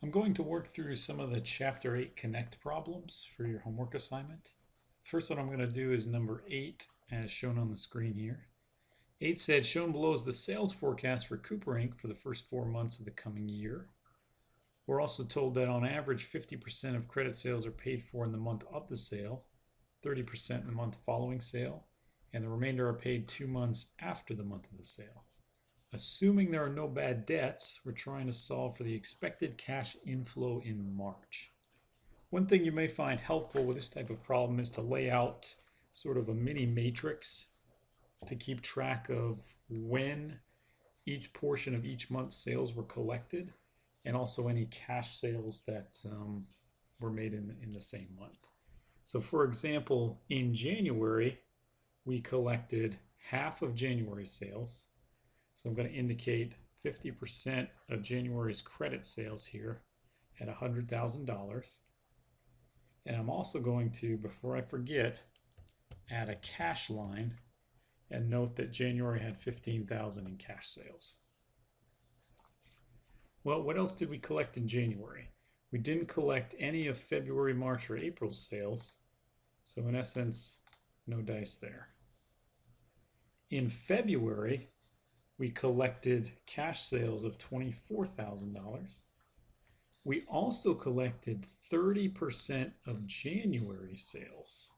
I'm going to work through some of the Chapter 8 Connect problems for your homework assignment. First one I'm going to do is number 8, as shown on the screen here. 8 said, shown below is the sales forecast for Cooper Inc. for the first 4 months of the coming year. We're also told that on average 50% of credit sales are paid for in the month of the sale, 30% in the month following sale, and the remainder are paid 2 months after the month of the sale. Assuming there are no bad debts, we're trying to solve for the expected cash inflow in March. One thing you may find helpful with this type of problem is to lay out sort of a mini matrix to keep track of when each portion of each month's sales were collected and also any cash sales that were made in the same month. So for example, in January, we collected half of January's sales. So I'm going to indicate 50% of January's credit sales here at $100,000. And I'm also going to, before I forget, add a cash line and note that January had $15,000 in cash sales. Well, what else did we collect in January? We didn't collect any of February, March, or April's sales. So in essence, no dice there. In February, we collected cash sales of $24,000. We also collected 30% of January's sales,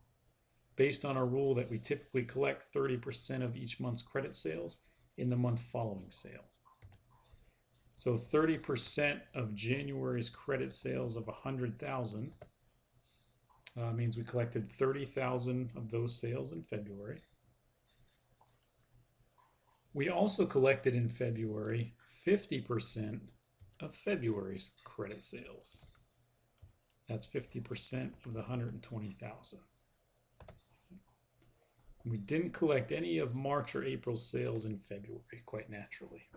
based on our rule that we typically collect 30% of each month's credit sales in the month following sale. So 30% of January's credit sales of $100,000 means we collected 30,000 of those sales in February. We also collected in February 50% of February's credit sales. That's 50% of the 120,000. We didn't collect any of March or April sales in February, quite naturally.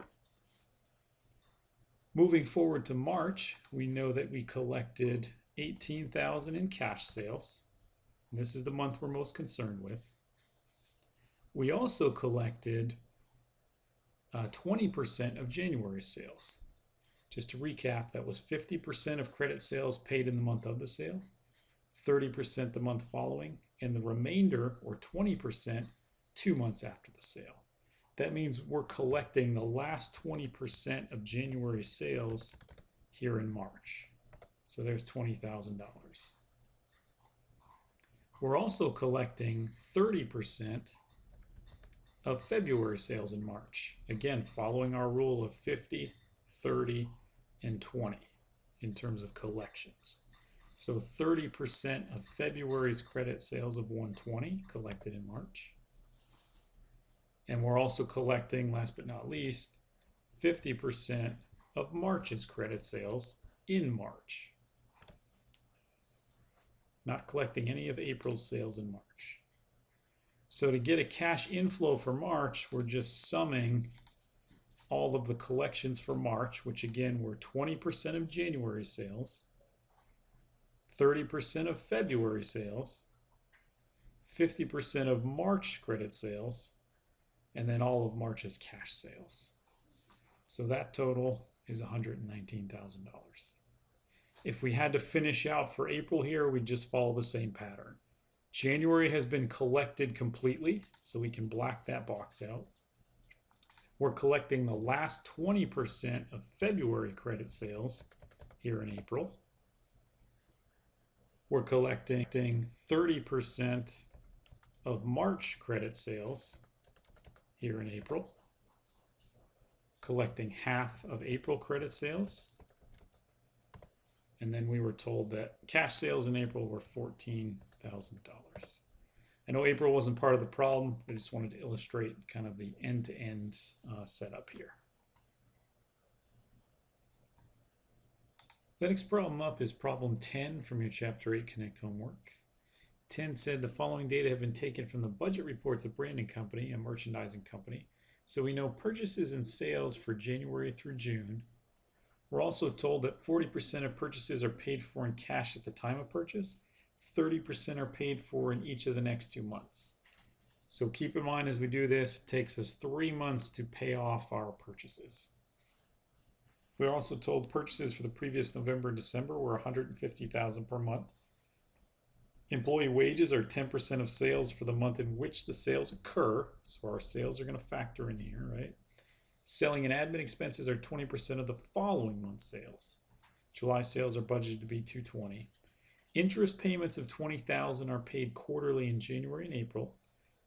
Moving forward to March, we know that we collected 18,000 in cash sales. This is the month we're most concerned with. We also collected 20% of January's sales. Just to recap, that was 50% of credit sales paid in the month of the sale, 30% the month following, and the remainder, or 20%, 2 months after the sale. That means we're collecting the last 20% of January sales here in March. So there's $20,000. We're also collecting 30% of February sales in March. Again, following our rule of 50, 30, and 20 in terms of collections. So 30% of February's credit sales of 120 collected in March. And we're also collecting, last but not least, 50% of March's credit sales in March. Not collecting any of April's sales in March. So to get a cash inflow for March, we're just summing all of the collections for March, which again were 20% of January sales, 30% of February sales, 50% of March credit sales, and then all of March's cash sales. So that total is $119,000. If we had to finish out for April here, we'd just follow the same pattern. January has been collected completely, so we can black that box out. We're collecting the last 20% of February credit sales here in April. We're collecting 30% of March credit sales here in April. Collecting half of April credit sales. And then we were told that cash sales in April were $14,000. I know April wasn't part of the problem. I just wanted to illustrate kind of the end-to-end setup here. The next problem up is problem 10 from your Chapter 8 Connect homework. 10 said the following data have been taken from the budget reports of Branding Company, a merchandising company. So we know purchases and sales for January through June. We're also told that 40% of purchases are paid for in cash at the time of purchase. 30% are paid for in each of the next 2 months. So keep in mind as we do this, it takes us 3 months to pay off our purchases. We were also told purchases for the previous November and December were $150,000 per month. Employee wages are 10% of sales for the month in which the sales occur. So our sales are going to factor in here, right? Selling and admin expenses are 20% of the following month's sales. July sales are budgeted to be $220,000. Interest payments of $20,000 are paid quarterly in January and April.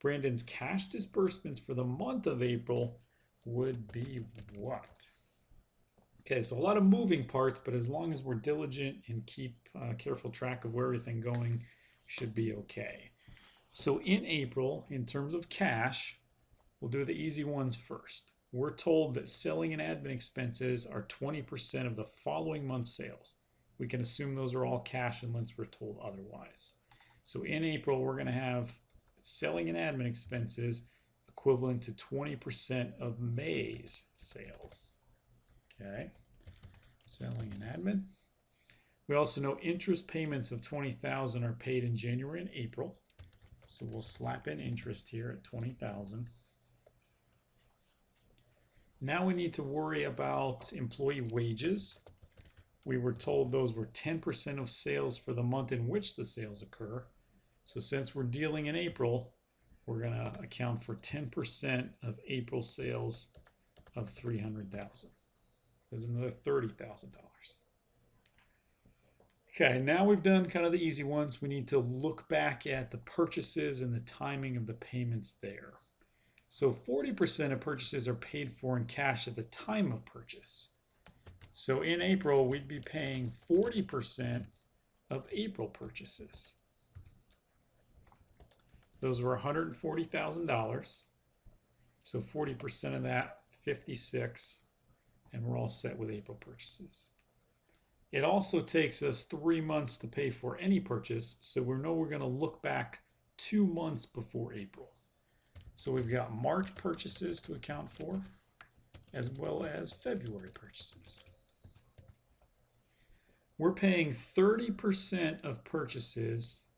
Brandon's cash disbursements for the month of April would be what? Okay, so a lot of moving parts, but as long as we're diligent and keep careful track of where everything's going, we should be okay. So in April, in terms of cash, we'll do the easy ones first. We're told that selling and admin expenses are 20% of the following month's sales. We can assume those are all cash unless we're told otherwise. So in April, we're going to have selling and admin expenses equivalent to 20% of May's sales. Okay, selling and admin. We also know interest payments of $20,000 are paid in January and April. So we'll slap in interest here at $20,000. Now we need to worry about employee wages. We were told those were 10% of sales for the month in which the sales occur. So since we're dealing in April, we're going to account for 10% of April sales of $300,000. There's another $30,000. Okay, now we've done kind of the easy ones. We need to look back at the purchases and the timing of the payments there. So 40% of purchases are paid for in cash at the time of purchase. So in April, we'd be paying 40% of April purchases. Those were $140,000. So 40% of that, $56,000, and we're all set with April purchases. It also takes us 3 months to pay for any purchase, so we know we're going to look back 2 months before April. So we've got March purchases to account for, as well as February purchases. We're paying 30% of purchases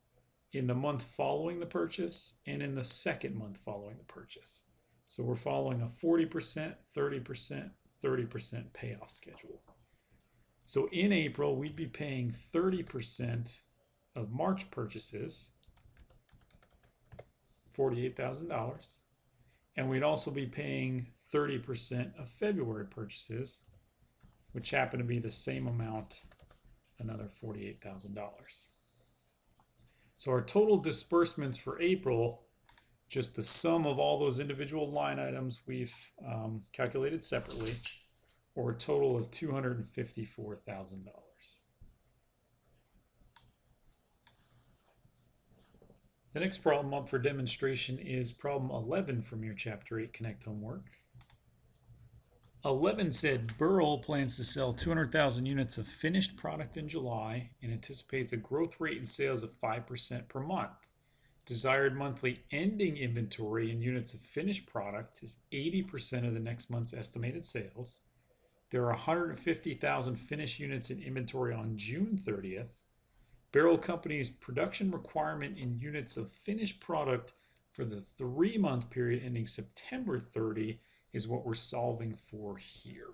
in the month following the purchase and in the second month following the purchase. So we're following a 40%, 30%, 30% payoff schedule. So in April, we'd be paying 30% of March purchases, $48,000, and we'd also be paying 30% of February purchases, which happen to be the same amount, another $48,000. So our total disbursements for April, just the sum of all those individual line items we've calculated separately, or a total of $254,000. The next problem up for demonstration is problem 11 from your Chapter 8 Connect homework. 11 said Burl plans to sell 200,000 units of finished product in July and anticipates a growth rate in sales of 5% per month. Desired monthly ending inventory in units of finished product is 80% of the next month's estimated sales. There are 150,000 finished units in inventory on June 30th. Barrel Company's production requirement in units of finished product for the 3-month period ending September 30 is what we're solving for here.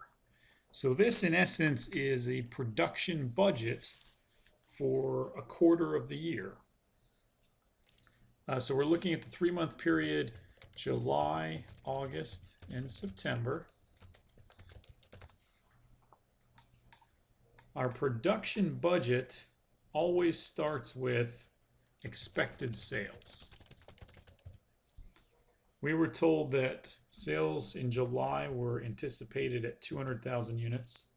So this, in essence, is a production budget for a quarter of the year. So we're looking at the 3-month period, July, August, and September. Our production budget always starts with expected sales. We were told that sales in July were anticipated at 200,000 units,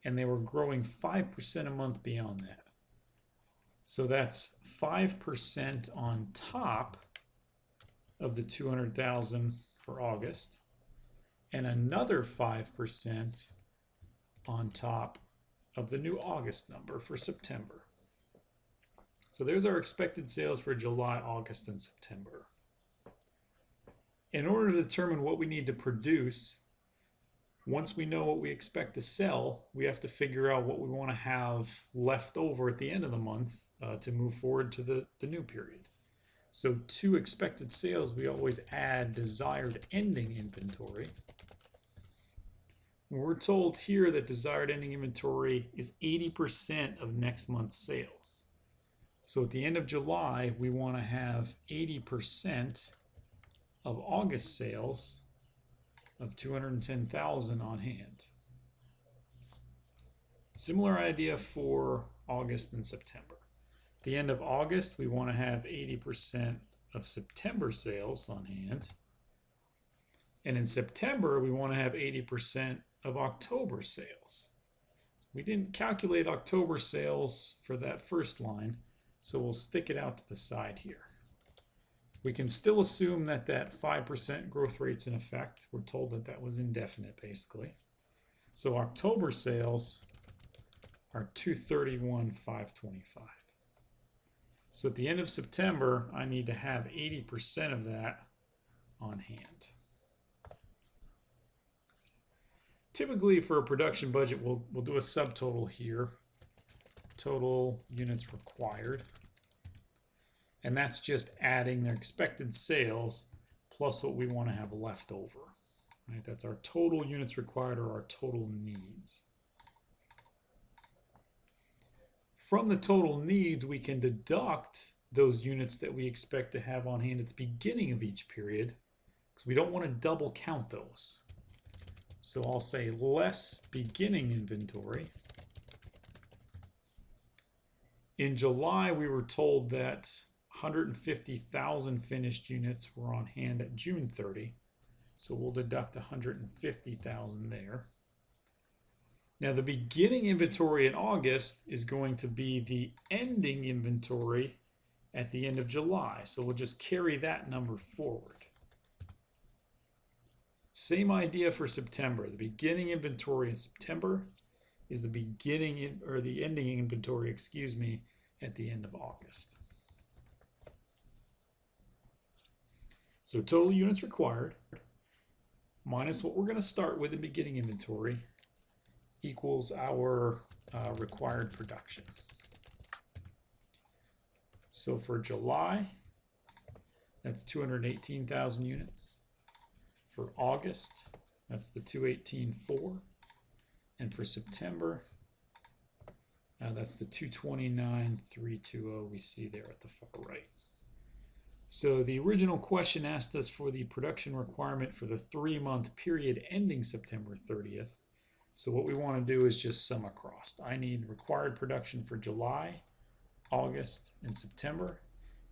and they were growing 5% a month beyond that. So that's 5% on top of the 200,000 for August, and another 5% on top of the new August number for September. So there's our expected sales for July, August, and September. In order to determine what we need to produce, once we know what we expect to sell, we have to figure out what we want to have left over at the end of the month to move forward to the new period. So to expected sales, we always add desired ending inventory. We're told here that desired ending inventory is 80% of next month's sales. So at the end of July, we want to have 80% of August sales of 210,000 on hand. Similar idea for August and September. At the end of August, we want to have 80% of September sales on hand. And in September, we want to have 80% of October sales. We didn't calculate October sales for that first line, so we'll stick it out to the side here. We can still assume that that 5% growth rate's in effect. We're told that that was indefinite, basically. So October sales are 231,525. So at the end of September, I need to have 80% of that on hand. Typically for a production budget, we'll do a subtotal here, total units required. And that's just adding their expected sales plus what we want to have left over. Right? That's our total units required or our total needs. From the total needs, we can deduct those units that we expect to have on hand at the beginning of each period, because we don't want to double count those. So I'll say less beginning inventory. In July, we were told that 150,000 finished units were on hand at June 30. So we'll deduct 150,000 there. Now the beginning inventory in August is going to be the ending inventory at the end of July. So we'll just carry that number forward. Same idea for September. The beginning inventory in September is the beginning or the ending inventory, excuse me, at the end of August. So total units required minus what we're going to start with in beginning inventory equals our required production. So for July, that's 218,000 units. For August, that's the 218.4. And for September, that's the 229,320 we see there at the far right. So the original question asked us for the production requirement for the 3-month period ending September 30th. So what we want to do is just sum across. I need required production for July, August, and September,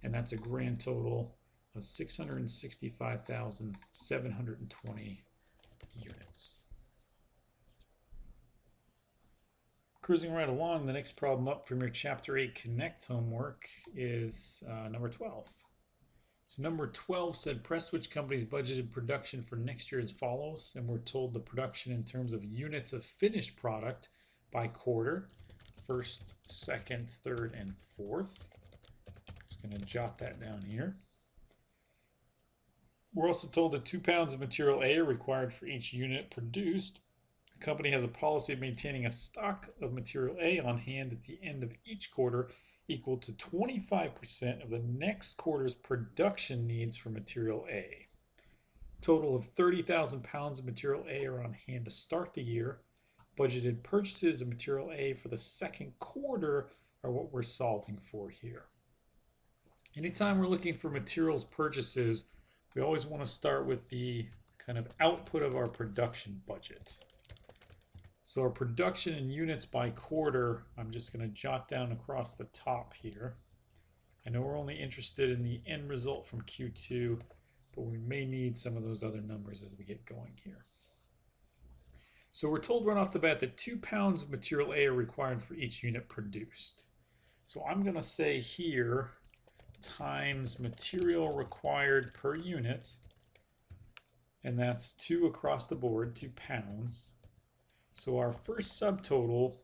and that's a grand total of 665,720 units. Cruising right along, the next problem up from your Chapter 8 Connect homework is number 12. So number 12 said Prestwich Company's budgeted production for next year as follows, and we're told the production in terms of units of finished product by quarter, first, second, third, and fourth. Just going to jot that down here. We're also told that 2 pounds of material A are required for each unit produced. The company has a policy of maintaining a stock of material A on hand at the end of each quarter equal to 25% of the next quarter's production needs for material A. Total of 30,000 pounds of material A are on hand to start the year. Budgeted purchases of material A for the second quarter are what we're solving for here. Anytime we're looking for materials purchases, we always want to start with the kind of output of our production budget. So our production in units by quarter, I'm just going to jot down across the top here. I know we're only interested in the end result from Q2, but we may need some of those other numbers as we get going here. So we're told right off the bat that 2 pounds of material A are required for each unit produced. So I'm going to say here times material required per unit, and that's 2 across the board, 2 pounds. So our first subtotal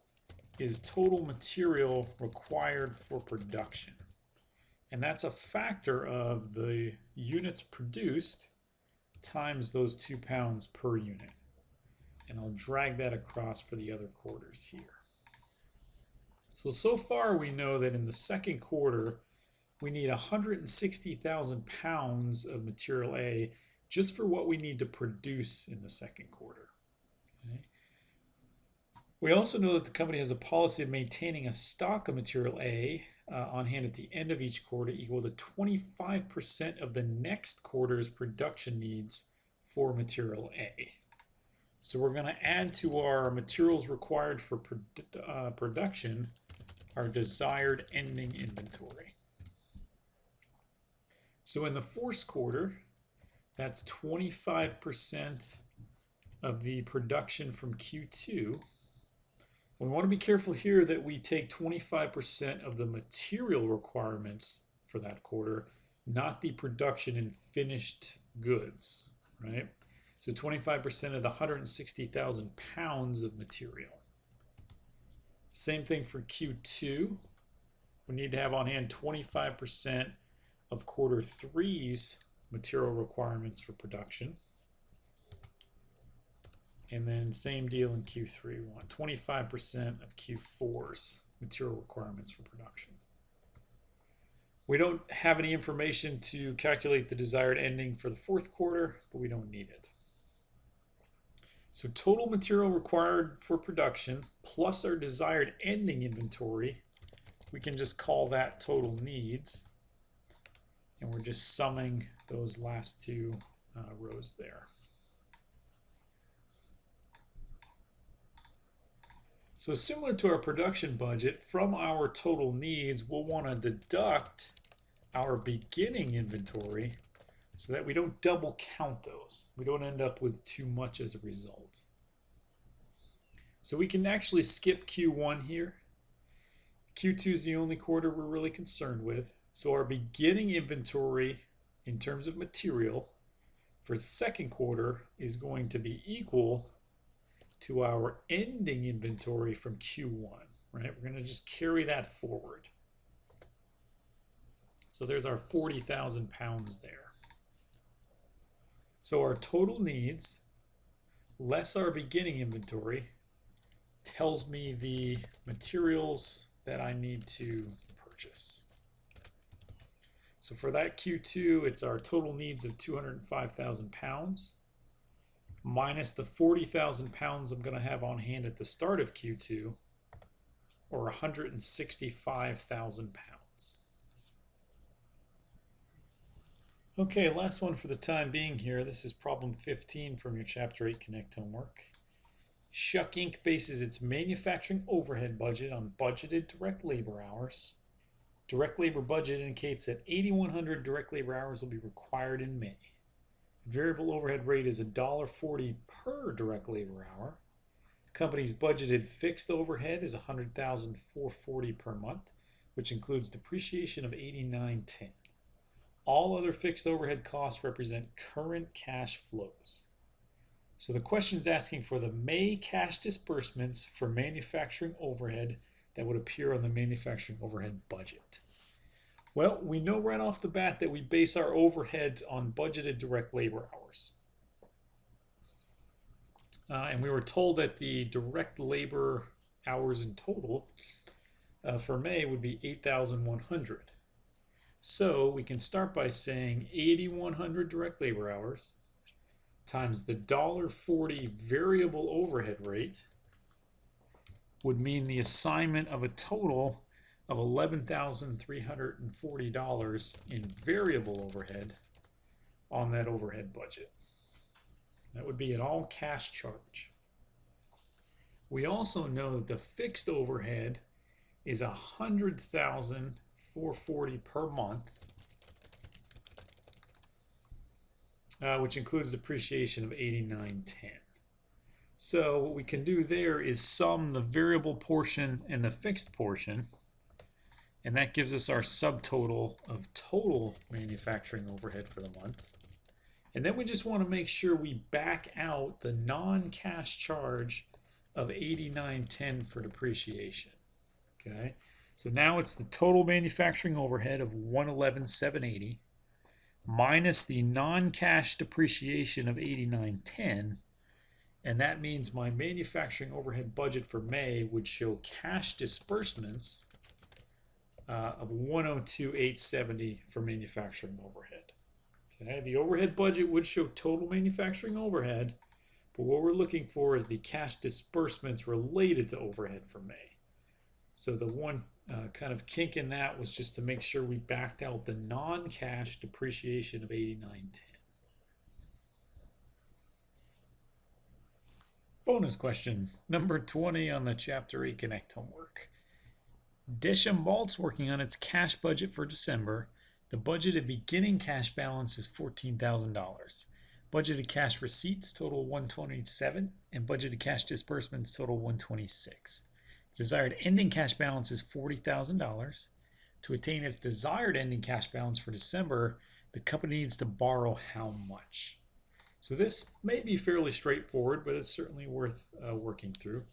is total material required for production. And that's a factor of the units produced times those 2 pounds per unit. And I'll drag that across for the other quarters here. So far we know that in the second quarter, we need 160,000 pounds of material A just for what we need to produce in the second quarter. Okay? We also know that the company has a policy of maintaining a stock of material A on hand at the end of each quarter equal to 25% of the next quarter's production needs for material A. So we're going to add to our materials required for production our desired ending inventory. So in the fourth quarter, that's 25% of the production from Q2. We want to be careful here that we take 25% of the material requirements for that quarter, not the production in finished goods, right? So 25% of the 160,000 pounds of material. Same thing for Q2. We need to have on hand 25% of quarter three's material requirements for production. And then same deal in Q3. We want 25% of Q4's material requirements for production. We don't have any information to calculate the desired ending for the fourth quarter, but we don't need it. So total material required for production plus our desired ending inventory, we can just call that total needs. And we're just summing those last two rows there. So similar to our production budget, from our total needs, we'll want to deduct our beginning inventory so that we don't double count those. We don't end up with too much as a result. So we can actually skip Q1 here. Q2 is the only quarter we're really concerned with. So our beginning inventory in terms of material for the second quarter is going to be equal to our ending inventory from Q1, right? We're going to just carry that forward. So there's our 40,000 pounds there. So our total needs less our beginning inventory tells me the materials that I need to purchase. So for that Q2, it's our total needs of 205,000 pounds. Minus the 40,000 pounds I'm going to have on hand at the start of Q2, or 165,000 pounds. Okay, last one for the time being here. This is problem 15 from your Chapter 8 Connect homework. Shuck Inc. bases its manufacturing overhead budget on budgeted direct labor hours. Direct labor budget indicates that 8,100 direct labor hours will be required in May. Variable overhead rate is $1.40 per direct labor hour. Company's budgeted fixed overhead is $100,440 per month, which includes depreciation of $89.10. All other fixed overhead costs represent current cash flows. So the question is asking for the May cash disbursements for manufacturing overhead that would appear on the manufacturing overhead budget. Well, we know right off the bat that we base our overheads on budgeted direct labor hours. And we were told that the direct labor hours in total for May would be 8,100. So we can start by saying 8,100 direct labor hours times the $1.40 variable overhead rate would mean the assignment of a total of $11,340 in variable overhead on that overhead budget. That would be an all cash charge. We also know that the fixed overhead is $100,440 per month, which includes depreciation of $89.10. So what we can do there is sum the variable portion and the fixed portion, and that gives us our subtotal of total manufacturing overhead for the month. And then we just want to make sure we back out the non-cash charge of $89.10 for depreciation. Okay, so now it's the total manufacturing overhead of $111,780 minus the non-cash depreciation of $89.10, and that means my manufacturing overhead budget for May would show cash disbursements of $102,870 for manufacturing overhead. Okay, the overhead budget would show total manufacturing overhead But what we're looking for is the cash disbursements related to overhead for May. So the one kind of kink in that was just to make sure we backed out the non-cash depreciation of $89.10. Bonus question, number 20 on the Chapter 8 Connect homework. Deschambault's working on its cash budget for December. The budgeted beginning cash balance is $14,000. Budgeted cash receipts total $127, and budgeted cash disbursements total $126. Desired ending cash balance is $40,000. To attain its desired ending cash balance for December, the company needs to borrow how much? So this may be fairly straightforward, but it's certainly worth working through.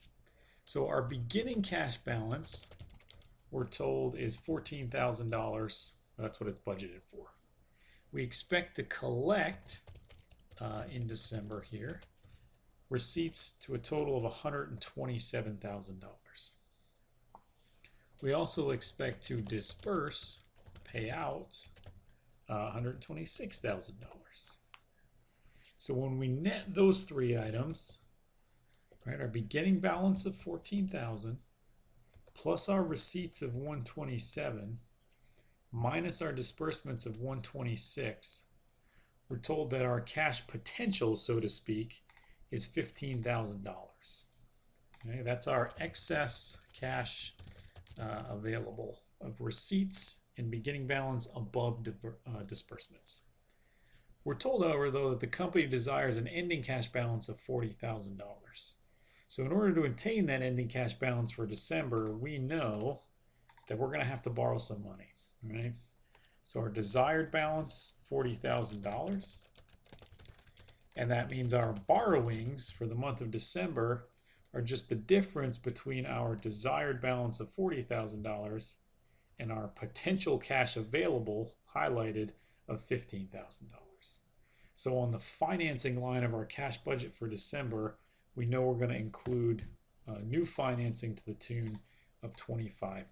So our beginning cash balance, we're told, is $14,000. That's what it's budgeted for. We expect to collect in December here receipts to a total of $127,000. We also expect to disburse, pay out $126,000. So when we net those three items, right, our beginning balance of $14,000 plus our receipts of $127 minus our disbursements of $126, we're told that our cash potential, so to speak, is $15,000. Okay, that's our excess cash available of receipts and beginning balance above disbursements. We're told, however, though, that the company desires an ending cash balance of $40,000. So in order to attain that ending cash balance for December, we know that we're going to have to borrow some money. Right? So our desired balance, $40,000. And that means our borrowings for the month of December are just the difference between our desired balance of $40,000 and our potential cash available, highlighted, of $15,000. So on the financing line of our cash budget for December, we know we're going to include new financing to the tune of $25,000.